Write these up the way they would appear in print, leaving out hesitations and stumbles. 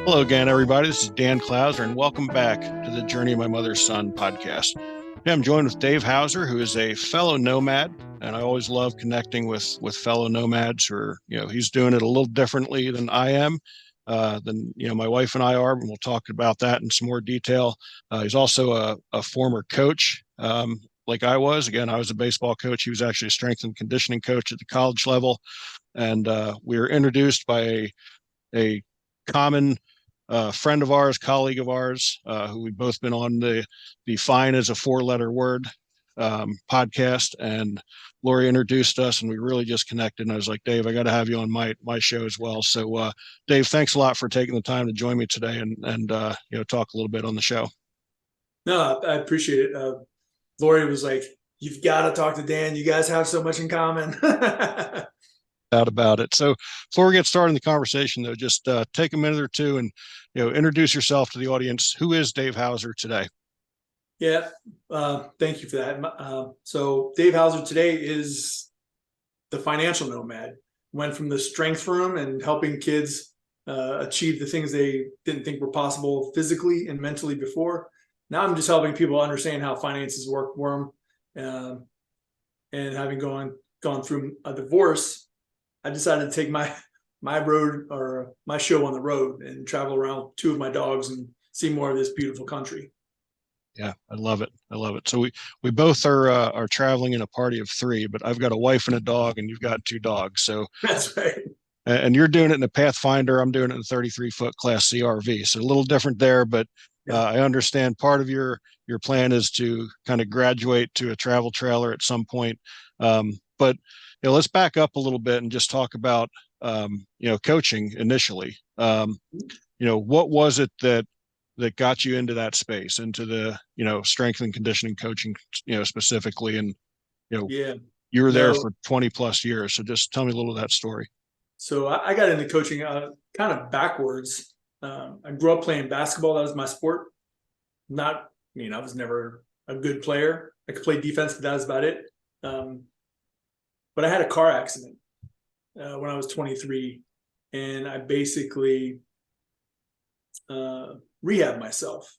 Hello again, everybody. This is Dan Clouser, and welcome back to the Journey of My Mother's Son podcast. Today I'm joined with Dave Hauser, who is a fellow nomad, and I always love connecting with fellow nomads who are, he's doing it a little differently than I am, than my wife and I are, and we'll talk about that in some more detail. He's also a former coach, like I was. Again, I was a baseball coach. He was actually a strength and conditioning coach at the college level, and we were introduced by a common friend of ours, colleague of ours, who we've both been on the Fine as a Four-Letter Word podcast. And Lori introduced us, and we really just connected. And I was like, Dave, I got to have you on my show as well. So, Dave, thanks a lot for taking the time to join me today and talk a little bit on the show. No, I appreciate it. Lori was like, "You've got to talk to Dan. You guys have so much in common." Doubt about it. So before we get started in the conversation, though, just take a minute or two and introduce yourself to the audience. Who is Dave Hauser today? Yeah, thank you for that. So Dave Hauser today is the financial nomad. Went from the strength room and helping kids achieve the things they didn't think were possible physically and mentally before. Now I'm just helping people understand how finances work for them. And having gone through a divorce, I decided to take my road or my show on the road and travel around two of my dogs and see more of this beautiful country. Yeah, I love it. I love it. So we both are traveling in a party of three, but I've got a wife and a dog, and you've got two dogs. So That's right. and you're doing it in a Pathfinder. I'm doing it in a 33-foot class CRV. So a little different there, but I understand part of your plan is to kind of graduate to a travel trailer at some point. But let's back up a little bit and just talk about coaching initially. What was it that got you into that space, into the strength and conditioning coaching, specifically, and Yeah. you were there No. for 20 plus years. So just tell me a little of that story. So I got into coaching kind of backwards. I grew up playing basketball. That was my sport. Not, I was never a good player. I could play defense, but that was about it. But I had a car accident when I was 23, and I basically rehabbed myself.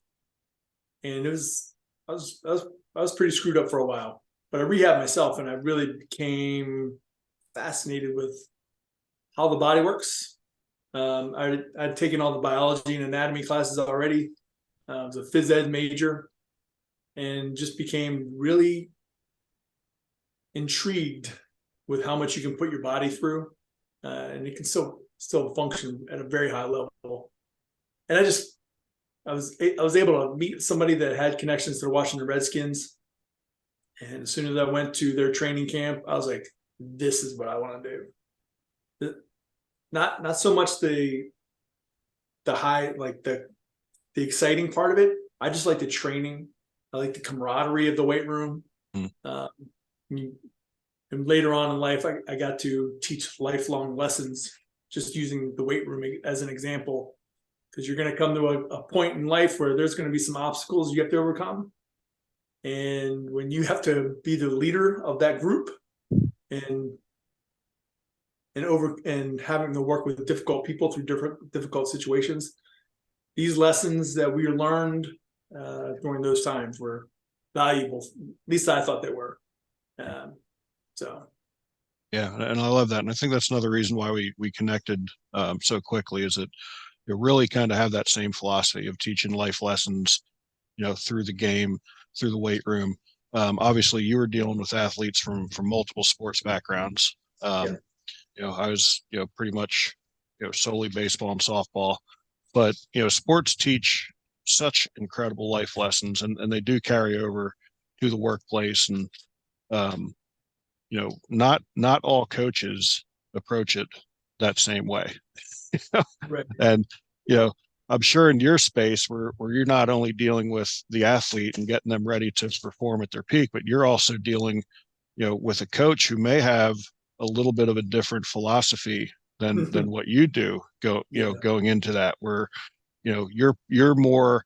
And I was pretty screwed up for a while, but I rehabbed myself, and I really became fascinated with how the body works. I'd taken all the biology and anatomy classes already. I was a phys ed major, and just became really intrigued with how much you can put your body through, and it can still function at a very high level. And I was able to meet somebody that had connections to the Washington Redskins, and as soon as I went to their training camp, I was like, "This is what I want to do." Not so much the high, like the exciting part of it. I just like the training. I like the camaraderie of the weight room. Mm. And later on in life, I got to teach lifelong lessons, just using the weight room as an example, because you're going to come to a point in life where there's going to be some obstacles you have to overcome. And when you have to be the leader of that group and having to work with difficult people through difficult situations, these lessons that we learned during those times were valuable. At least I thought they were. So. Yeah, and I love that, and I think that's another reason why we connected so quickly, is that you really kind of have that same philosophy of teaching life lessons, through the game, through the weight room. Obviously, you were dealing with athletes from multiple sports backgrounds. Yeah. I was pretty much solely baseball and softball, but sports teach such incredible life lessons, and they do carry over to the workplace. And not all coaches approach it that same way. Right. And I'm sure in your space where you're not only dealing with the athlete and getting them ready to perform at their peak, but you're also dealing with a coach who may have a little bit of a different philosophy than what you do going into that, where you're more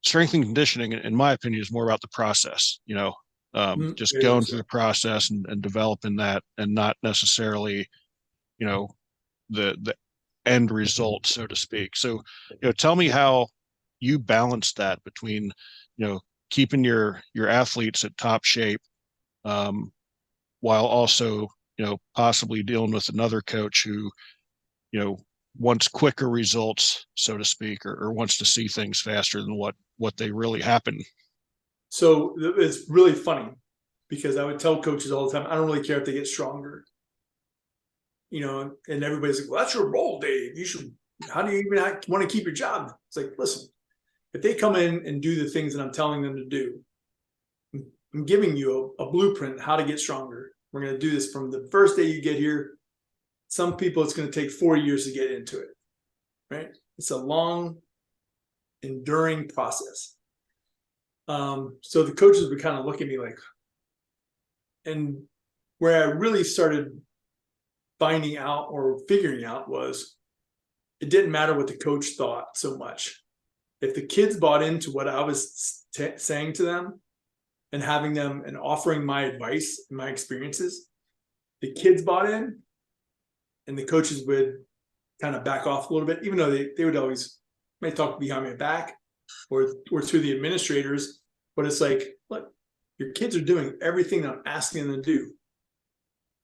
strength and conditioning, in my opinion, is more about the process, just going through the process and developing that, and not necessarily the end result, so to speak. So, tell me how you balance that between, keeping your athletes at top shape, um, while also, possibly dealing with another coach who, you know, wants quicker results, so to speak, or wants to see things faster than what they really happen. So it's really funny because I would tell coaches all the time, I don't really care if they get stronger. And everybody's like, well, that's your role, Dave. How do you even want to keep your job? It's like, listen, if they come in and do the things that I'm telling them to do, I'm giving you a blueprint how to get stronger. We're going to do this from the first day you get here. Some people, it's going to take 4 years to get into it, right? It's a long, enduring process. So the coaches would kind of look at me like, and where I really started finding out or figuring out was it didn't matter what the coach thought so much. If the kids bought into what I was saying to them and having them and offering my advice and my experiences, the kids bought in and the coaches would kind of back off a little bit, even though they would always may talk behind my back or through the administrators. But it's like, look, your kids are doing everything I'm asking them to do.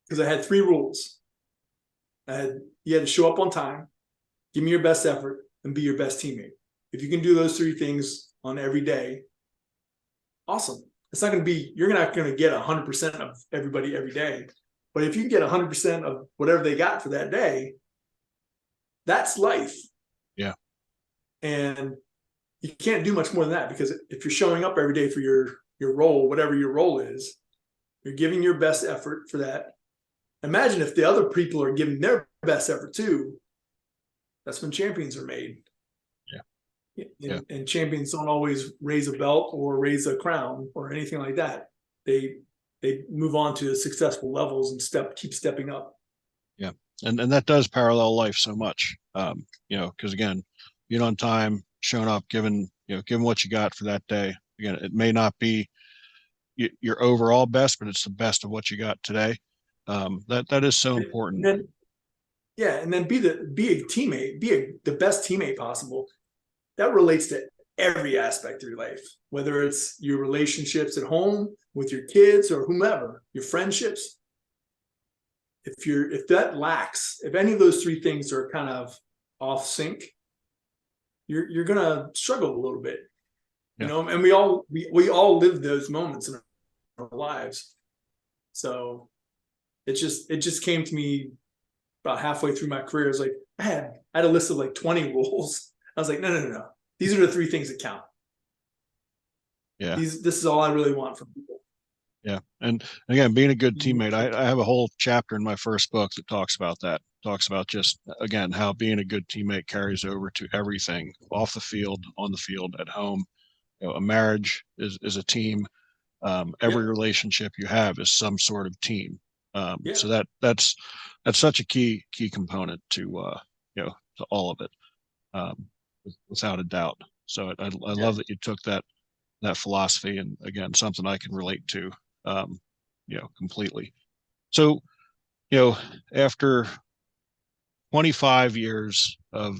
Because I had 3 rules. You had to show up on time, give me your best effort, and be your best teammate. If you can do those 3 things on every day, awesome. It's not going to be, you're not going to get 100% of everybody every day. But if you can get 100% of whatever they got for that day, that's life. Yeah. And you can't do much more than that, because if you're showing up every day for your role, whatever your role is, you're giving your best effort for that. Imagine if the other people are giving their best effort too. That's when champions are made. And champions don't always raise a belt or raise a crown or anything like that. They move on to successful levels and keep stepping up. Yeah. And that does parallel life so much. Because again, being on time, showing up, giving what you got for that day. Again, it may not be your overall best, but it's the best of what you got today. That is so important. And then be a teammate, the best teammate possible. That relates to every aspect of your life, whether it's your relationships at home with your kids or whomever, your friendships. If that lacks, if any of those 3 things are kind of off sync, you're gonna struggle a little bit, and we all live those moments in our lives. So it just came to me about halfway through my career. I was like, I had a list of like 20 rules. I was like, no. These are the 3 things that count. Yeah. This is all I really want from people. Yeah. And again, being a good teammate, I have a whole chapter in my first book that talks about that. Talks about just, again, how being a good teammate carries over to everything off the field, on the field, at home. A marriage is a team. Every relationship you have is some sort of team. So that's such a key component to to all of it, without a doubt. So I love that you took that philosophy, and again, something I can relate to, completely. So, after 25 years of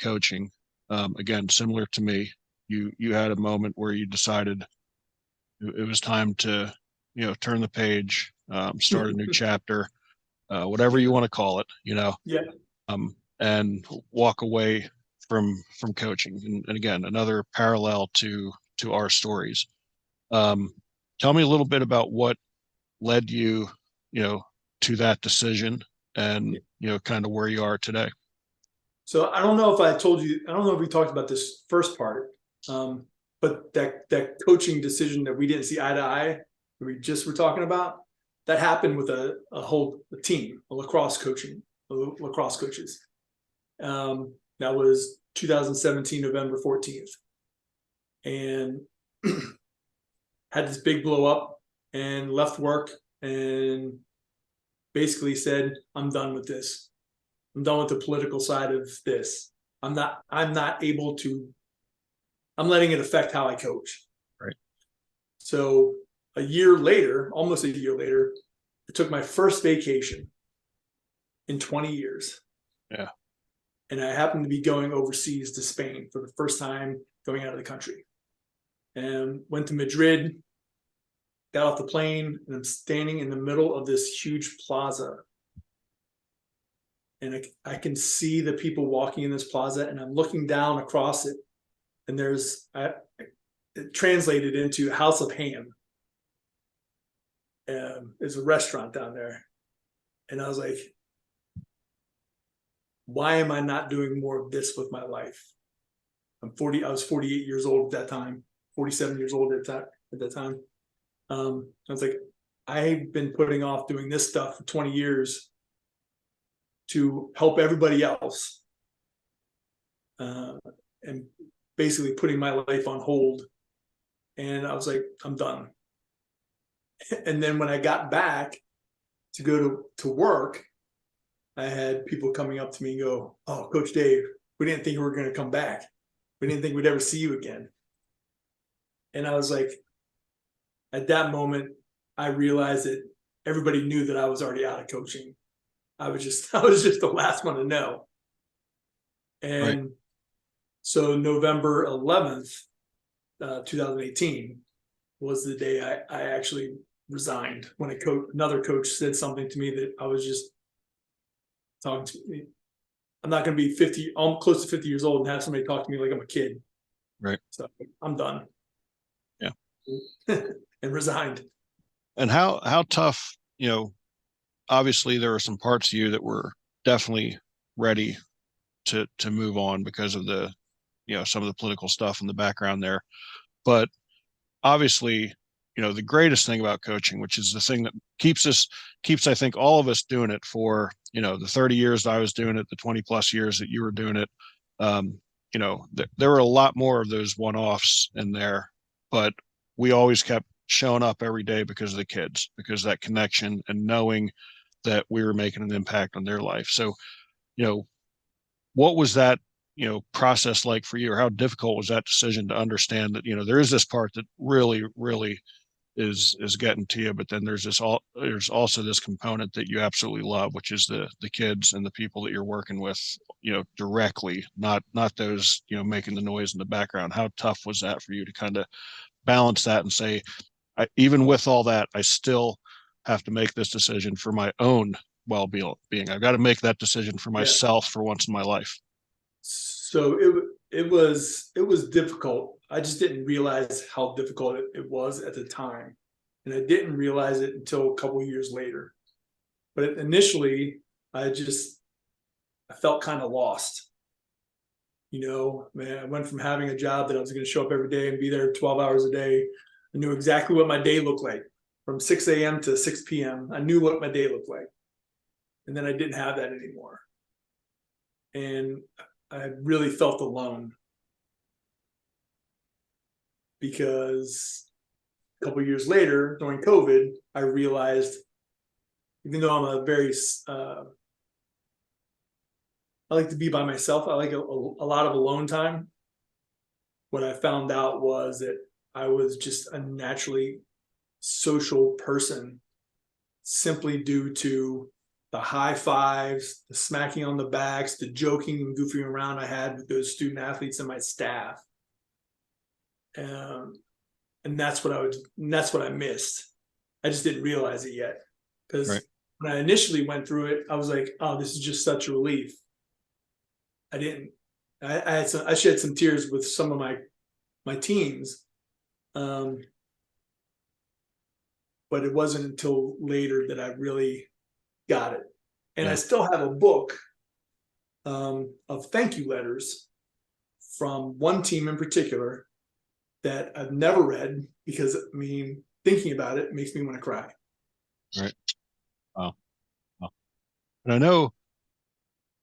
coaching, again, similar to me, you had a moment where you decided it was time to, turn the page, start a new chapter, whatever you want to call it, and walk away from coaching. And again, another parallel to our stories. Tell me a little bit about what led you, to that decision, and kind of where you are today. So I don't know if I told you, I don't know if we talked about this first part, but that coaching decision that we didn't see eye to eye, we just were talking about, that happened with a whole team, lacrosse coaches. That was 2017, November 14th. And had this big blow up and left work and basically said, I'm done with this. I'm done with the political side of this. I'm not able to, I'm letting it affect how I coach. Right. So a year later, almost a year later, I took my first vacation in 20 years. Yeah. And I happened to be going overseas to Spain for the first time going out of the country. And went to Madrid, got off the plane, and I'm standing in the middle of this huge plaza. And I can see the people walking in this plaza, and I'm looking down across it, and it translated into House of Ham. There's a restaurant down there. And I was like, why am I not doing more of this with my life? I was 48 years old at that time, 47 years old at that time. I was like, I've been putting off doing this stuff for 20 years to help everybody else. And basically putting my life on hold. And I was like, I'm done. And then when I got back to go to work, I had people coming up to me and go, "Oh, Coach Dave, we didn't think you were going to come back. We didn't think we'd ever see you again." And I was like, at that moment, I realized that everybody knew that I was already out of coaching. I was just the last one to know. And right. So November 11th, 2018 was the day I actually resigned, when another coach said something to me that I was just talking to me. I'm not going to be 50, I'm close to 50 years old and have somebody talk to me like I'm a kid. Right. So I'm done. Yeah. And resigned. And how tough, obviously there were some parts of you that were definitely ready to move on because of the, some of the political stuff in the background there. But obviously, the greatest thing about coaching, which is the thing that keeps, I think, all of us doing it for, the 30 years that I was doing it, the 20 plus years that you were doing it. There were a lot more of those one-offs in there, but we always kept showing up every day because of the kids, because of that connection and knowing that we were making an impact on their life. So, what was that, process like for you, or how difficult was that decision to understand that, there is this part that really, really is getting to you, but then there's also this component that you absolutely love, which is the kids and the people that you're working with, directly, not those, making the noise in the background. How tough was that for you to kind of balance that and say, even with all that, I still have to make this decision for my own well-being. I've got to make that decision for myself for once in my life. So it was difficult. I just didn't realize how difficult it was at the time. And I didn't realize it until a couple of years later. But initially, I felt kind of lost. I went from having a job that I was going to show up every day and be there 12 hours a day. I knew exactly what my day looked like from 6 a.m. to 6 p.m. I knew what my day looked like. And then I didn't have that anymore. And I really felt alone, because a couple of years later, during COVID, I realized, even though I'm I like to be by myself, I like a lot of alone time. What I found out was that I was just a naturally social person, simply due to the high fives, the smacking on the backs, the joking and goofing around I had with those student athletes and my staff. And that's what I missed. I just didn't realize it yet. Because right. When I initially went through it, I was like, oh, this is just such a relief. I shed some tears with some of my teams. But it wasn't until later that I really got it. And I still have a book of thank you letters from one team in particular that I've never read, because thinking about it makes me want to cry. Right. Wow. And I know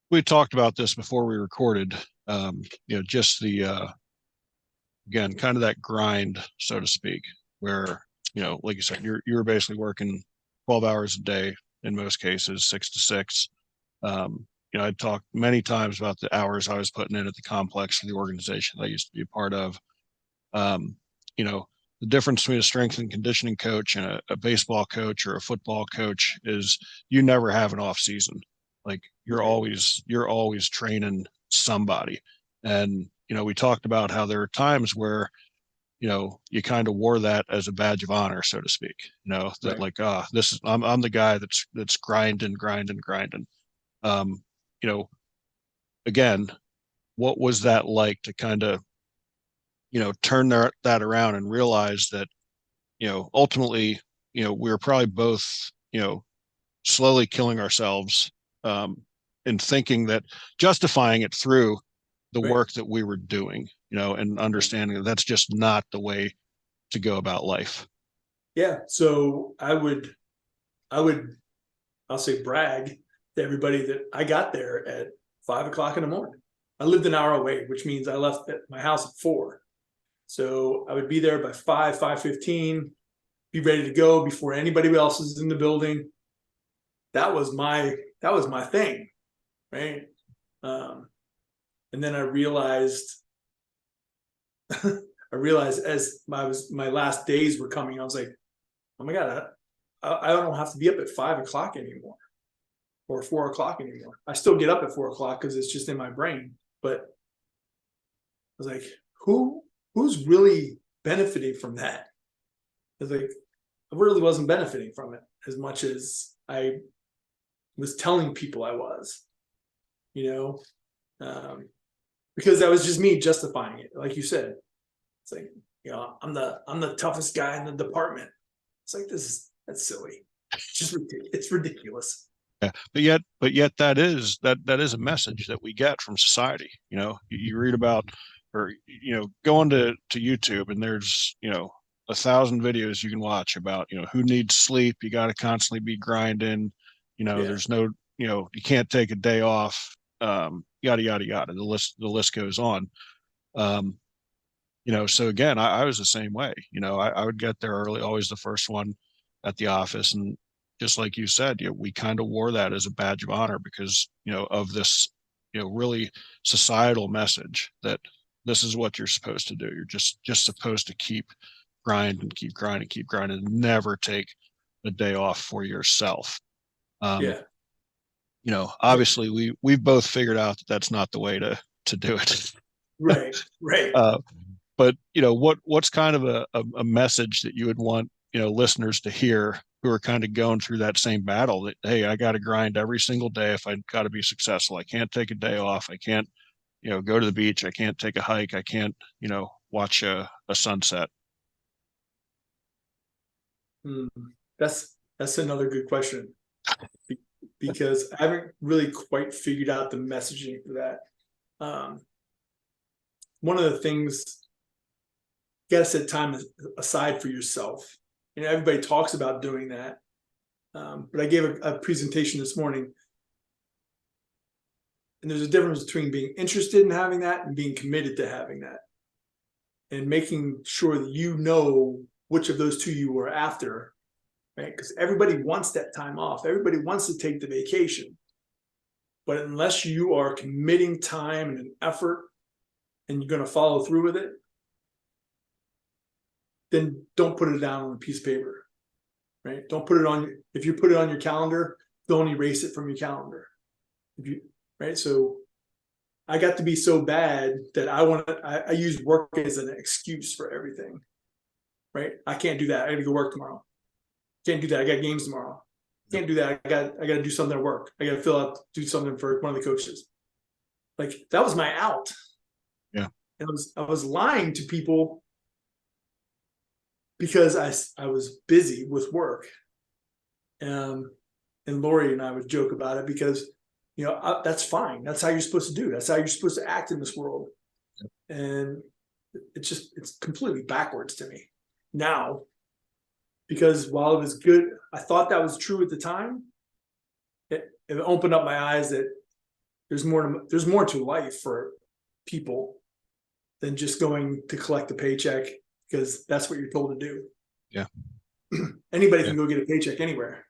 we talked about this before we recorded, just the, again, kind of that grind, so to speak, where, like you said, you're basically working 12 hours a day in most cases, 6 to 6. I talked many times about the hours I was putting in at the complex for the organization that I used to be a part of. The difference between a strength and conditioning coach and a baseball coach or a football coach is you never have an off season. Like you're always training somebody. And, we talked about how there are times where, you kind of wore that as a badge of honor, so to speak, that Right. like, this is, I'm the guy that's grinding. Um, you know, again, what was that like to kind of, turn that around and realize that, ultimately, we were probably both, slowly killing ourselves, um, and thinking that justifying it through the Right. work that we were doing, and Right. understanding that that's just not the way to go about life. Yeah. So I'll say brag to everybody that I got there at 5 o'clock in the morning. I lived an hour away, which means I left at my house at 4. So I would be there by 5:15, be ready to go before anybody else is in the building. That was my thing, right? Um, and then I realized as my last days were coming, I was like, oh my god, I don't have to be up at 5 o'clock anymore or 4 o'clock anymore. I still get up at 4 o'clock because it's just in my brain. But I was like, who's really benefiting from that? I was like, I really wasn't benefiting from it as much as I was telling people I was, you know, because that was just me justifying it. Like you said, it's like, I'm the toughest guy in the department. It's like, that's silly. It's just ridiculous. It's ridiculous. Yeah. But yet that is a message that we get from society. You read about, or, go on to YouTube, and there's, 1,000 videos you can watch about, who needs sleep. You got to constantly be grinding. Yeah. There's no, you can't take a day off. Yada yada yada. The list goes on. Um, so again, I was the same way. I would get there early, always the first one at the office. And just like you said, we kind of wore that as a badge of honor because, of this, really societal message that this is what you're supposed to do. You're just supposed to keep keep grinding, and never take a day off for yourself. Um, Yeah. Obviously we've both figured out that that's not the way to do it. Right. Right. uh, but what's kind of a message that you would want listeners to hear who are kind of going through that same battle, that hey, I got to grind every single day if I got to be successful. I can't take a day off. I can't go to the beach. I can't take a hike. I can't watch a sunset. Hmm. That's another good question, because I haven't really quite figured out the messaging for that. One of the things, you got to set time aside for yourself. Everybody talks about doing that, but I gave a presentation this morning, and there's a difference between being interested in having that and being committed to having that, and making sure that you know which of those two you were after, right? Because everybody wants that time off. Everybody wants to take the vacation. But unless you are committing time and an effort and you're going to follow through with it, then don't put it down on a piece of paper, right? Don't put it on. If you put it on your calendar, don't erase it from your calendar. If you, right? So I got to be so bad that I use work as an excuse for everything, right? I can't do that. I got to go work tomorrow. Can't do that. I got games tomorrow. Can't do that. I got to do something at work. I got to do something for one of the coaches. Like, that was my out. Yeah. And I was lying to people because I was busy with work. And Lori and I would joke about it because, that's fine. That's how you're supposed to do. That's how you're supposed to act in this world. And it's completely backwards to me now, because while it was good, I thought that was true at the time. It opened up my eyes that there's more to life for people than just going to collect a paycheck because that's what you're told to do. Yeah. Anybody Yeah. can go get a paycheck anywhere.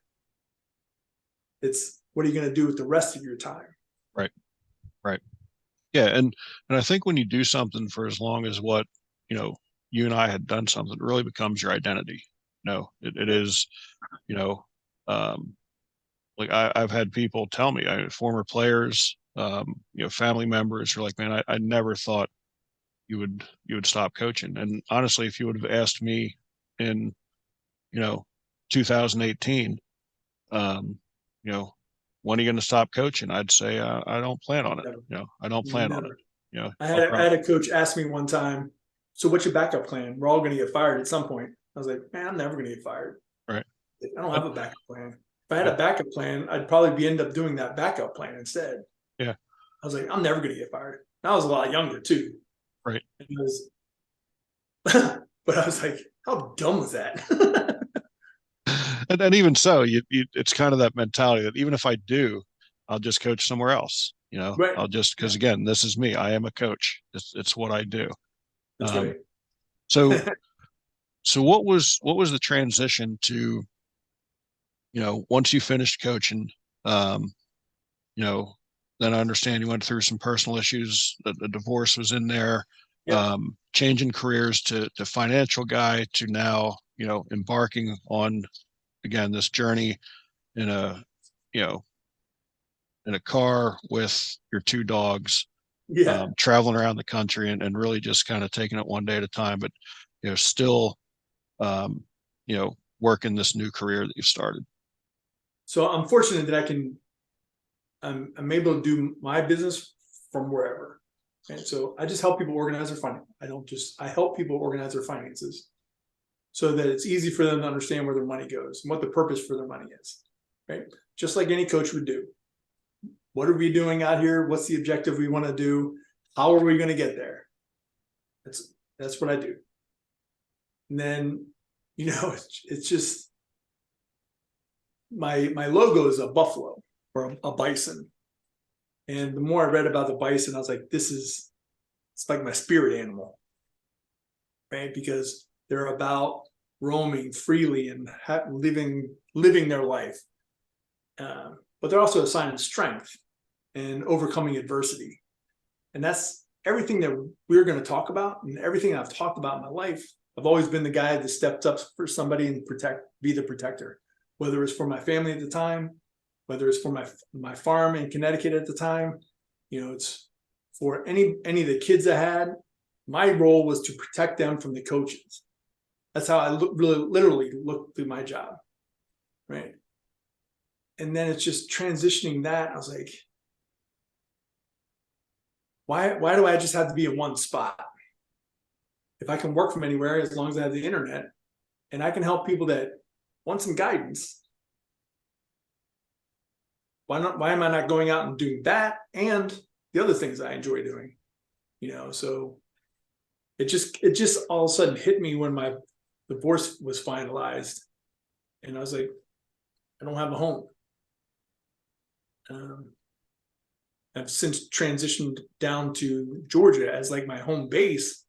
It's, what are you going to do with the rest of your time? Right. Right. Yeah. And I think when you do something for as long as what, you know, you and I had done something, it really becomes your identity. It is, you know, um, like I've had people tell me, former players, family members are like, man, I never thought you would stop coaching. And honestly, if you would have asked me in, 2018, um, you know, when are you going to stop coaching? I'd say, I don't plan on it. Never, I don't plan on it. never. You I I'll had, I probably, had a coach ask me one time, so what's your backup plan? We're all going to get fired at some point. I was like, man, I'm never going to get fired. right. I don't But, have a backup plan. If I had yeah. a backup plan, I'd probably end up doing that backup plan instead. Yeah. I was like, I'm never going to get fired. I was a lot younger too. Right. But I was like, how dumb was that? And even so, it's kind of that mentality that even if I do, I'll just coach somewhere else. Right. I'll just, Yeah, because again, this is me. I am a coach. It's what I do. that's Um, right. so so what was the transition to, once you finished coaching, um, you know, then I understand you went through some personal issues. The divorce was in there, Yep. changing careers to financial guy to now, embarking on again this journey in a, you know, in a car with your two dogs, Yeah. traveling around the country and really just kind of taking it one day at a time, but still, um, working this new career that you've started. So I'm fortunate that I'm able to do my business from wherever. And so I just help people organize their finance. I help people organize their finances so that it's easy for them to understand where their money goes and what the purpose for their money is. Right. Just like any coach would do. What are we doing out here? What's the objective we want to do? How are we going to get there? That's what I do. And then, it's just my logo is a buffalo or a bison. And the more I read about the bison, I was like, it's like my spirit animal, right? Because they're about roaming freely and living their life. But they're also a sign of strength and overcoming adversity. And that's everything that we're going to talk about, and everything I've talked about in my life. I've always been the guy that stepped up for somebody and be the protector, whether it's for my family at the time, whether it's for my farm in Connecticut at the time. It's for any of the kids I had. My role was to protect them from the coaches. That's how I really literally looked through my job, right? And then it's just transitioning that. I was like, why do I just have to be in one spot? If I can work from anywhere, as long as I have the internet, and I can help people that want some guidance, why am I not going out and doing that and the other things I enjoy doing? So it just all of a sudden hit me when my divorce was finalized, and I was like, I don't have a home. I've since transitioned down to Georgia as like my home base,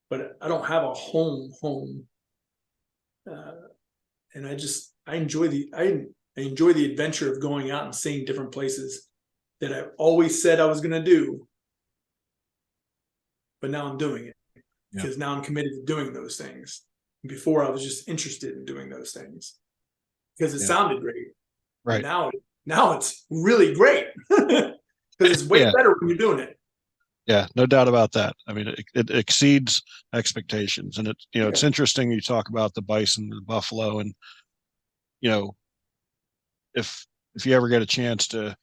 but I don't have a home. And I enjoy I enjoy the adventure of going out and seeing different places that I've always said I was going to do, but now I'm doing it because now I'm committed to doing those things. Before I was just interested in doing those things because it sounded great. Right. Now it's really great because it's way better when you're doing it. Yeah, no doubt about that. I mean, it exceeds expectations, and it's interesting you talk about the bison, the buffalo, and if you ever get a chance to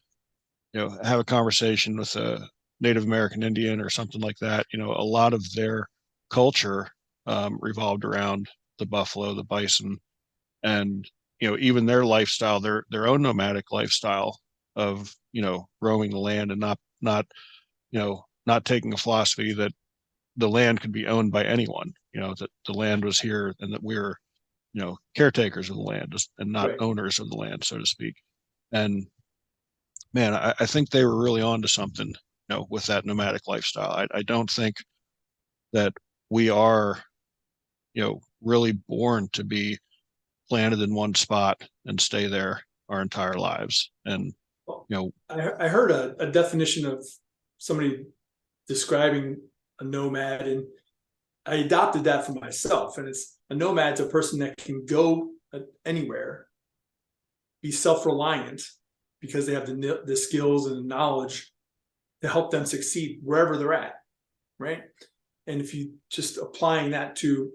have a conversation with a Native American Indian or something like that, a lot of their culture revolved around the buffalo, the bison, and even their lifestyle, their own nomadic lifestyle of roaming the land and not taking a philosophy that the land could be owned by anyone, that the land was here and that we're, caretakers of the land and not owners of the land, so to speak. And man, I think they were really on to something, with that nomadic lifestyle. I don't think that we are, really born to be planted in one spot and stay there our entire lives. And, I heard a definition of somebody describing a nomad, and I adopted that for myself. And it's a nomad's a person that can go anywhere, be self-reliant because they have the skills and the knowledge to help them succeed wherever they're at, right? And if you just applying that to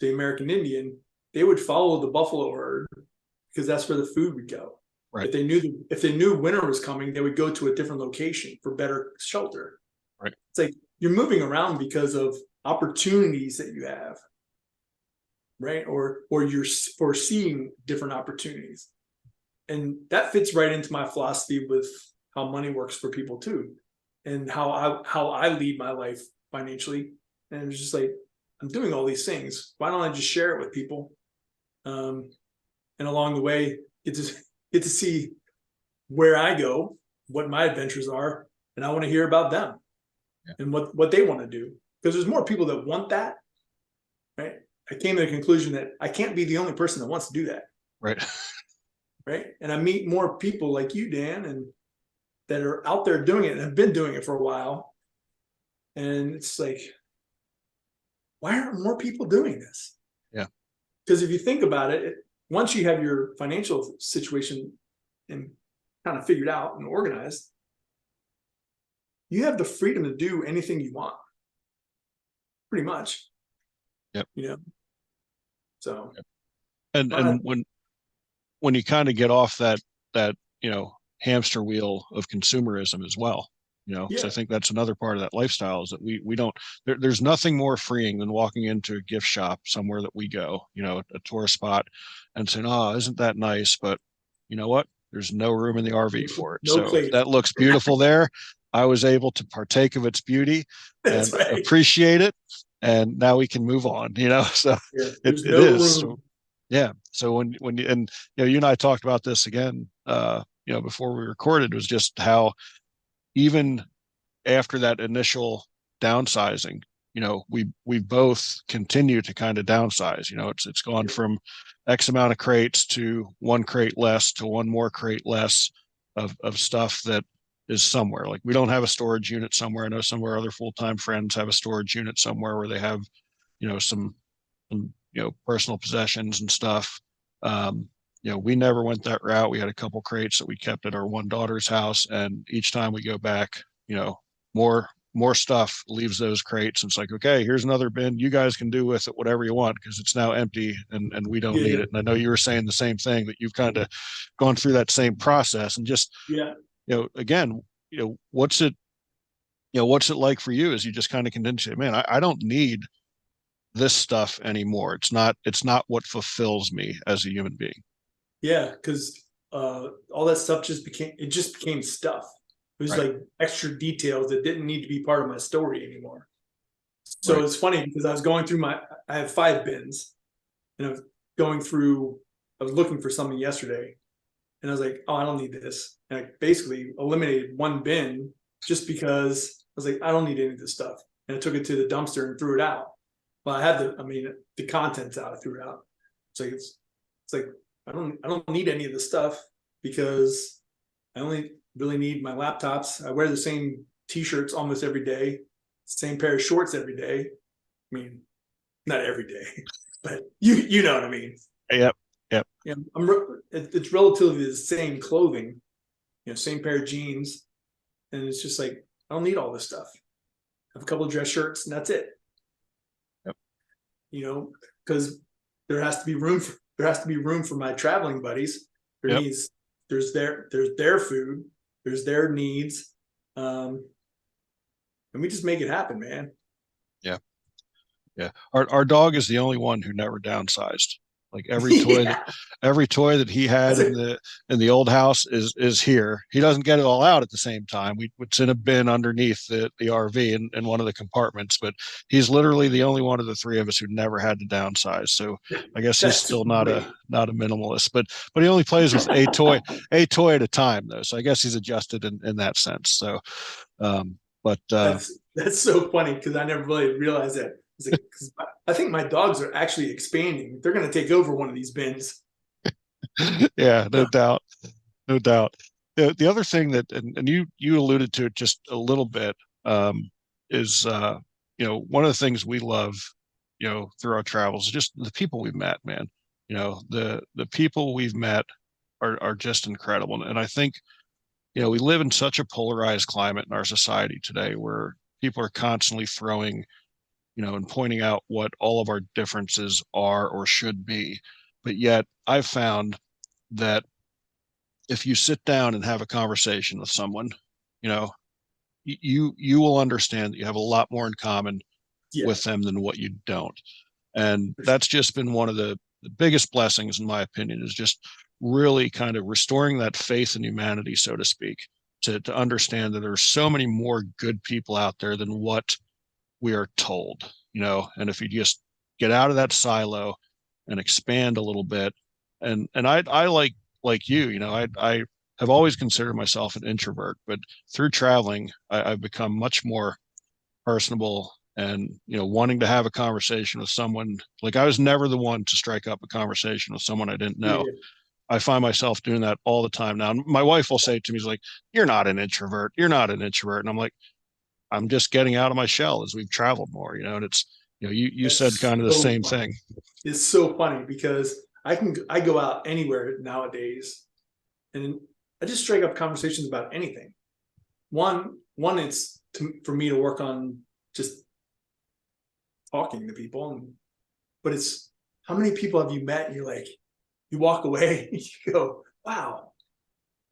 the American Indian, they would follow the buffalo herd because that's where the food would go. Right. If they knew winter was coming, they would go to a different location for better shelter. Right. It's like you're moving around because of opportunities that you have, right? Or you're foreseeing different opportunities. And that fits right into my philosophy with how money works for people too, and how I lead my life financially. And it's just like, I'm doing all these things. Why don't I just share it with people? And along the way, get to see where I go, what my adventures are, and I want to hear about them and what they want to do. Because there's more people that want that, right? I came to the conclusion that I can't be the only person that wants to do that. Right. Right. And I meet more people like you, Dan, and that are out there doing it and have been doing it for a while. And it's like, why aren't more people doing this? Yeah. Because if you think about it, once you have your financial situation and kind of figured out and organized, you have the freedom to do anything you want. Pretty much. Yep. You know. So. Yep. And when you kind of get off that hamster wheel of consumerism as well, because I think that's another part of that lifestyle is that we don't there's nothing more freeing than walking into a gift shop somewhere that we go, a tourist spot, and saying, oh, isn't that nice? But you know what? There's no room in the RV for it. No So place. that looks beautiful there. I was able to partake of its beauty and appreciate it. And now we can move on, so it no is. Room. So, yeah. So when you, and, you and I talked about this again, before we recorded, was just how even after that initial downsizing, we both continue to kind of downsize. It's gone from X amount of crates to one crate less to one more crate less of stuff that is somewhere. Like we don't have a storage unit somewhere. I know some of our other full-time friends have a storage unit somewhere where they have, some personal possessions and stuff. We never went that route. We had a couple crates that we kept at our one daughter's house, and each time we go back, more stuff leaves those crates. And it's like, okay, here's another bin. You guys can do with it whatever you want because it's now empty and we don't need it. And I know you were saying the same thing, that you've kind of gone through that same process and just, again, what's it like for you as you just kind of continue, man, I don't need this stuff anymore. It's not what fulfills me as a human being. Yeah, because all that stuff just became stuff. It was like extra details that didn't need to be part of my story anymore. So it's funny because I was going through I have 5 bins, and I was looking for something yesterday, and I was like, oh, I don't need this. And I basically eliminated one bin just because I was like, I don't need any of this stuff. And I took it to the dumpster and threw it out. Well, I had the contents out, I threw it out. It's like I don't need any of the stuff because I only really need my laptops. I wear the same t-shirts almost every day, same pair of shorts every day. I mean, not every day, but you know what I mean. Yep. Yeah, it's relatively the same clothing, same pair of jeans, and it's just like I don't need all this stuff. I have a couple of dress shirts, and that's it. Yep. Because there has to be room for my traveling buddies. There's their food, there's their needs, and we just make it happen, man. Yeah. Our dog is the only one who never downsized. Like every toy that he had in the old house is here. He doesn't get it all out at the same time. It's in a bin underneath the RV in one of the compartments, but he's literally the only one of the 3 of us who never had to downsize. So I guess he's still not a minimalist, but he only plays with a toy at a time though. So I guess he's adjusted in that sense. So, that's so funny because I never really realized that. I think my dogs are actually expanding. They're going to take over one of these bins. Yeah, no doubt. The other thing that, and you alluded to it just a little bit, is one of the things we love, through our travels, is just the people we've met, man. The people we've met are just incredible, and I think we live in such a polarized climate in our society today where people are constantly throwing, and pointing out what all of our differences are or should be. But yet I've found that if you sit down and have a conversation with someone, you know, you will understand that you have a lot more in common Yeah, with them than what you don't. And for sure. that's just been one of the biggest blessings, in my opinion, is just really kind of restoring that faith in humanity, so to speak, to understand that there's so many more good people out there than what we are told, and if you just get out of that silo and expand a little bit. And I like I have always considered myself an introvert, but through traveling, I've become much more personable and wanting to have a conversation with someone. Like, I was never the one to strike up a conversation with someone I didn't know. Yeah, I find myself doing that all the time now. My wife will say to me, "She's like, you're not an introvert. You're not an introvert." And I'm like, I'm just getting out of my shell as we've traveled more, and it's, you said that's kind of the so same funny. thing. It's so funny because I go out anywhere nowadays, and I just strike up conversations about anything. One, it's for me to work on just talking to people, but it's how many people have you met? And you're like, you walk away, and you go, wow,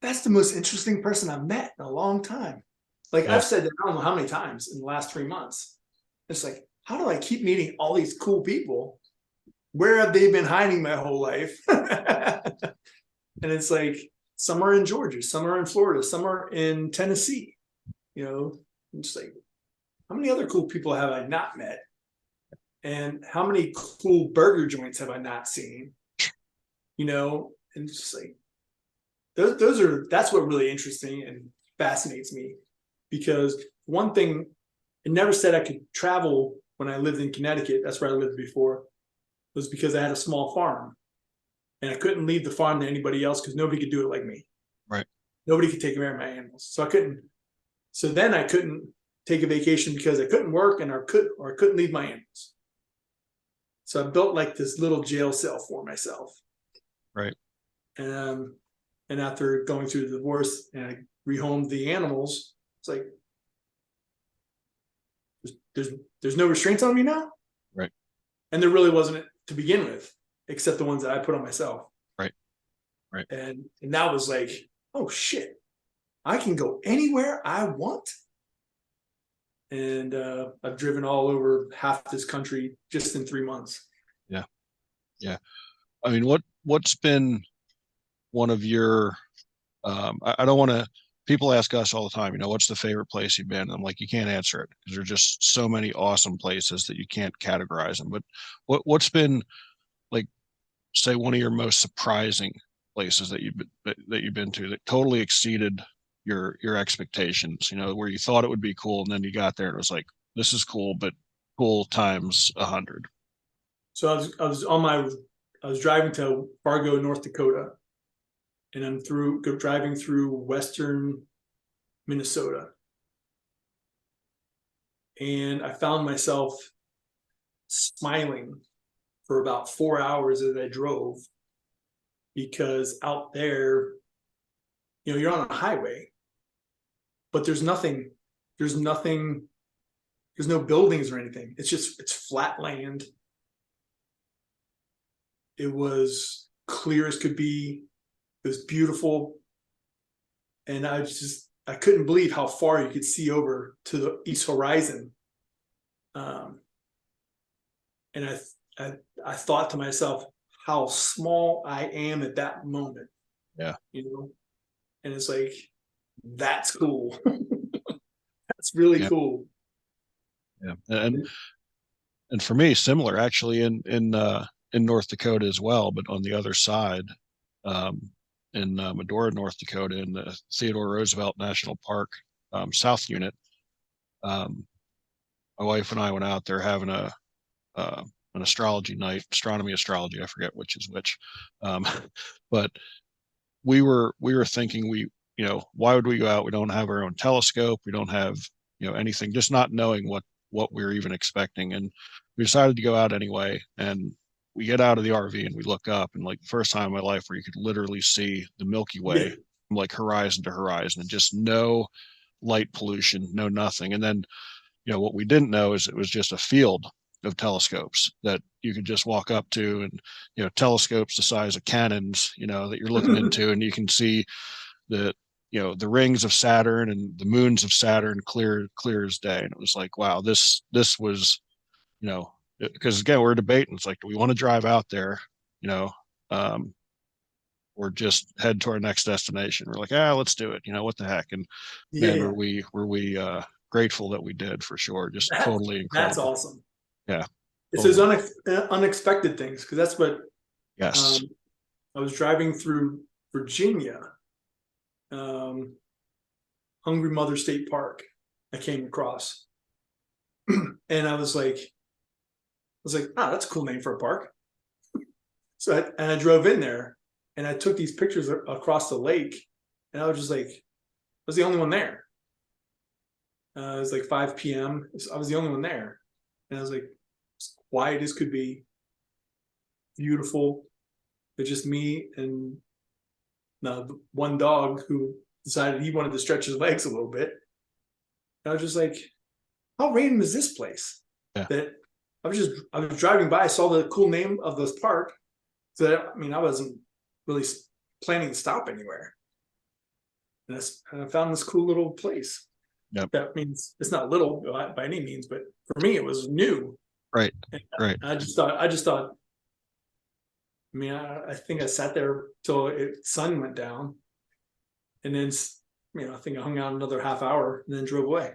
that's the most interesting person I've met in a long time. Like Yeah. I've said that I don't know how many times in the last 3 months. It's like, how do I keep meeting all these cool people? Where have they been hiding my whole life? And it's like some are in Georgia, some are in Florida, some are in Tennessee. You know, it's like how many other cool people have I not met? And how many cool burger joints have I not seen? And it's just like that's what really interesting and fascinates me, because one thing, it never said I could travel when I lived in Connecticut. That's where I lived before. Was because I had a small farm and I couldn't leave the farm to anybody else because nobody could do it like me. Right. Nobody could take care of my animals. So I couldn't. So then I couldn't take a vacation because I couldn't work and I couldn't leave my animals. So I built like this little jail cell for myself. Right. And and after going through the divorce and I rehomed the animals, it's like there's there's no restraints on me now. Right. And there really wasn't to begin with, except the ones that I put on myself. Right. Right. And that was like, oh shit, I can go anywhere I want. And I've driven all over half this country just in 3 months. Yeah. Yeah. I mean, what's been one of your, I don't want to, people ask us all the time, what's the favorite place you've been? And I'm like, you can't answer it because there's just so many awesome places that you can't categorize them. But what's been, like, say, one of your most surprising places that you've been to that totally exceeded your expectations, where you thought it would be cool and then you got there and it was like, this is cool, but cool times 100. So I was driving to Fargo, North Dakota, and I'm driving through western Minnesota, and I found myself smiling for about 4 hours as I drove, because out there, you're on a highway, but there's nothing, there's no buildings or anything. It's flat land. It was clear as could be. It was beautiful. And I couldn't believe how far you could see over to the east horizon. Um, and I thought to myself how small I am at that moment, Yeah. And it's like, that's cool. That's really Yeah. cool. Yeah. And for me, similar actually in North Dakota as well, but on the other side, um, in Medora, North Dakota, in the Theodore Roosevelt National Park, South Unit. Um, my wife and I went out there having uh, an astrology night, astronomy, astrology. I forget which is which, um, but we were thinking, why would we go out? We don't have our own telescope. We don't have anything. Just not knowing what we were even expecting, and we decided to go out anyway. And we get out of the RV and we look up, and like the first time in my life where you could literally see the Milky Yeah. Way like horizon to horizon, and just no light pollution, no nothing. And then, what we didn't know is it was just a field of telescopes that you could just walk up to, and telescopes the size of cannons, that you're looking into, and you can see the the rings of Saturn and the moons of Saturn clear as day. And it was like, wow, this was, because again, we're debating, it's like, do we want to drive out there, um, or just head to our next destination? We're like, let's do it, what the heck. And man, Yeah, were we grateful that we did, for sure. Just totally that's incredible. awesome. Yeah, It's those totally. unexpected things, because that's what Yes. I was driving through Virginia, um, Hungry Mother State Park. I came across, and I was like, oh, that's a cool name for a park. So I drove in there, and I took these pictures across the lake, and I was just like, I was the only one there. It was like 5 p.m. I was the only one there, and I was like, as quiet as could be, beautiful. It's just me and one dog who decided he wanted to stretch his legs a little bit. And I was just like, how random is this place? Yeah. That I was driving by, I saw the cool name of this park. So I wasn't really planning to stop anywhere. And I found this cool little place. Yep. That means it's not little by any means, but for me it was new. Right. And Right. I just thought. I think I sat there till sun went down, and then I think I hung out another half hour and then drove away.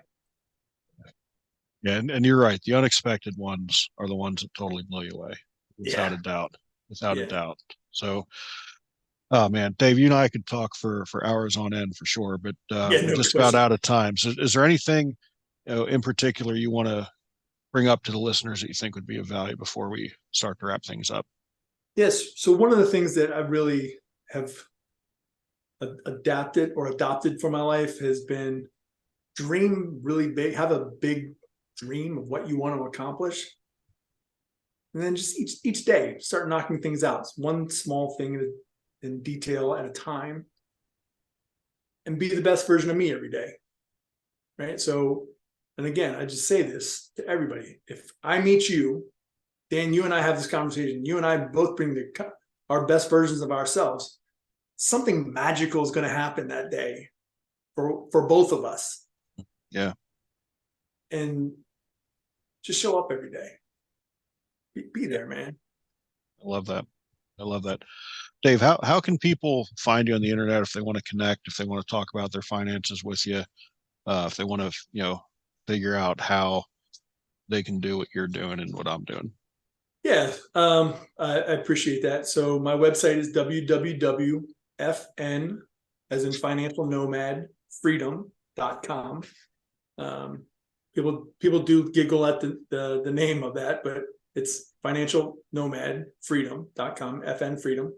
Yeah, and you're right. The unexpected ones are the ones that totally blow you away, without Yeah, a doubt. Without a yeah, doubt. So, oh man, Dave, you and I could talk for hours on end, for sure, but yeah. we're No just about question. out of time. So, is there anything, in particular you want to bring up to the listeners that you think would be of value before we start to wrap things up? Yes. So one of the things that I really have adapted or adopted for my life has been dream really big, have a big dream of what you want to accomplish. And then just each day, start knocking things out. It's one small thing in detail at a time, and be the best version of me every day. Right. So, and again, I just say this to everybody. If I meet you, Dan, you and I have this conversation, you and I both bring our best versions of ourselves. Something magical is going to happen that day for both of us. Yeah. And just show up every day. Be there, man. I love that. I love that. Dave, how can people find you on the internet if they want to connect, if they want to talk about their finances with you, if they want to, figure out how they can do what you're doing and what I'm doing? Yeah, I appreciate that. So my website is www.fn, as in financial nomad, freedom.com. People do giggle at the name of that, but it's financial nomad freedom.com, FN freedom.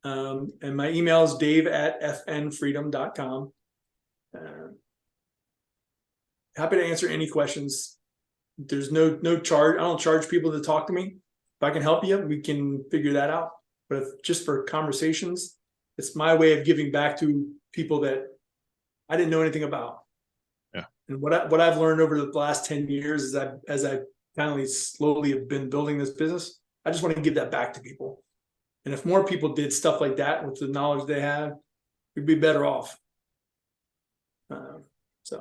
And my email is dave@fnfreedom.com. Happy to answer any questions. There's no charge. I don't charge people to talk to me. If I can help you, we can figure that out. But just for conversations, it's my way of giving back to people that I didn't know anything about. Yeah. And what I've learned over the last 10 years is that as I finally slowly have been building this business, I just want to give that back to people. And if more people did stuff like that with the knowledge they have, we'd be better off. No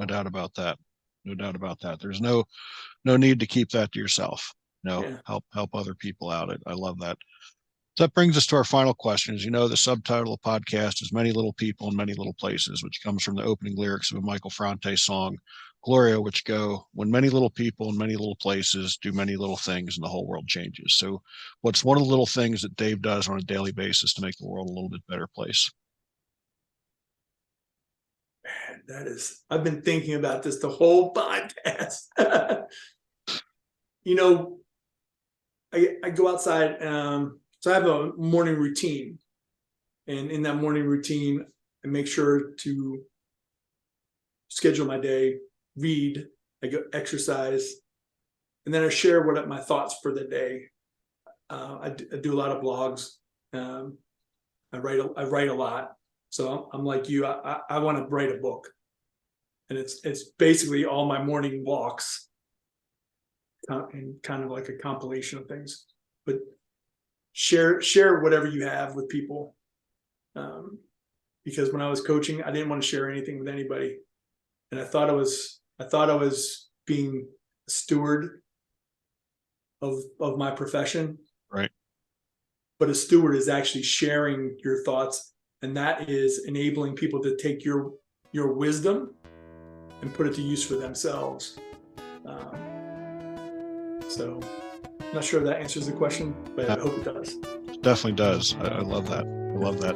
doubt about that. No doubt about that. There's no need to keep that to yourself. Yeah. Help other people out. I love that. So that brings us to our final question. As you know, the subtitle of the podcast is Many Little People in Many Little Places, which comes from the opening lyrics of a Michael Franti song, Gloria, which go, when many little people in many little places do many little things and the whole world changes. So what's one of the little things that Dave does on a daily basis to make the world a little bit better place? Man, I've been thinking about this the whole podcast. I go outside. So I have a morning routine, and in that morning routine, I make sure to schedule my day, read, I go exercise, and then I share what my thoughts for the day. I do a lot of blogs. I write a lot. So I'm like you, I want to write a book, and it's basically all my morning walks, and kind of like a compilation of things. But share whatever you have with people, because when I was coaching, I didn't want to share anything with anybody, and I thought I was being a steward of my profession. Right. But a steward is actually sharing your thoughts, and that is enabling people to take your wisdom and put it to use for themselves. So I'm not sure if that answers the question, but I hope it does. It definitely does. I love that. I love that.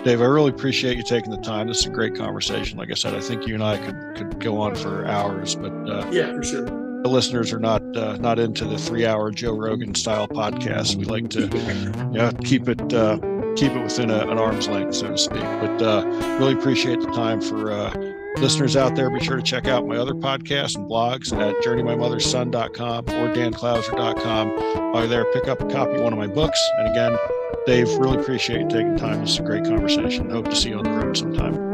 Dave, I really appreciate you taking the time. This is a great conversation. Like I said, I think you and I could go on for hours, but yeah, for sure. The listeners are not into the 3-hour Joe Rogan style podcast. We like to keep it within an arm's length, so to speak. But really appreciate the time. For listeners out there, be sure to check out my other podcasts and blogs at journeymymotherson.com or danclouser.com. While you're there, pick up a copy of one of my books. And again, Dave, really appreciate you taking time. This is a great conversation. Hope to see you on the road sometime.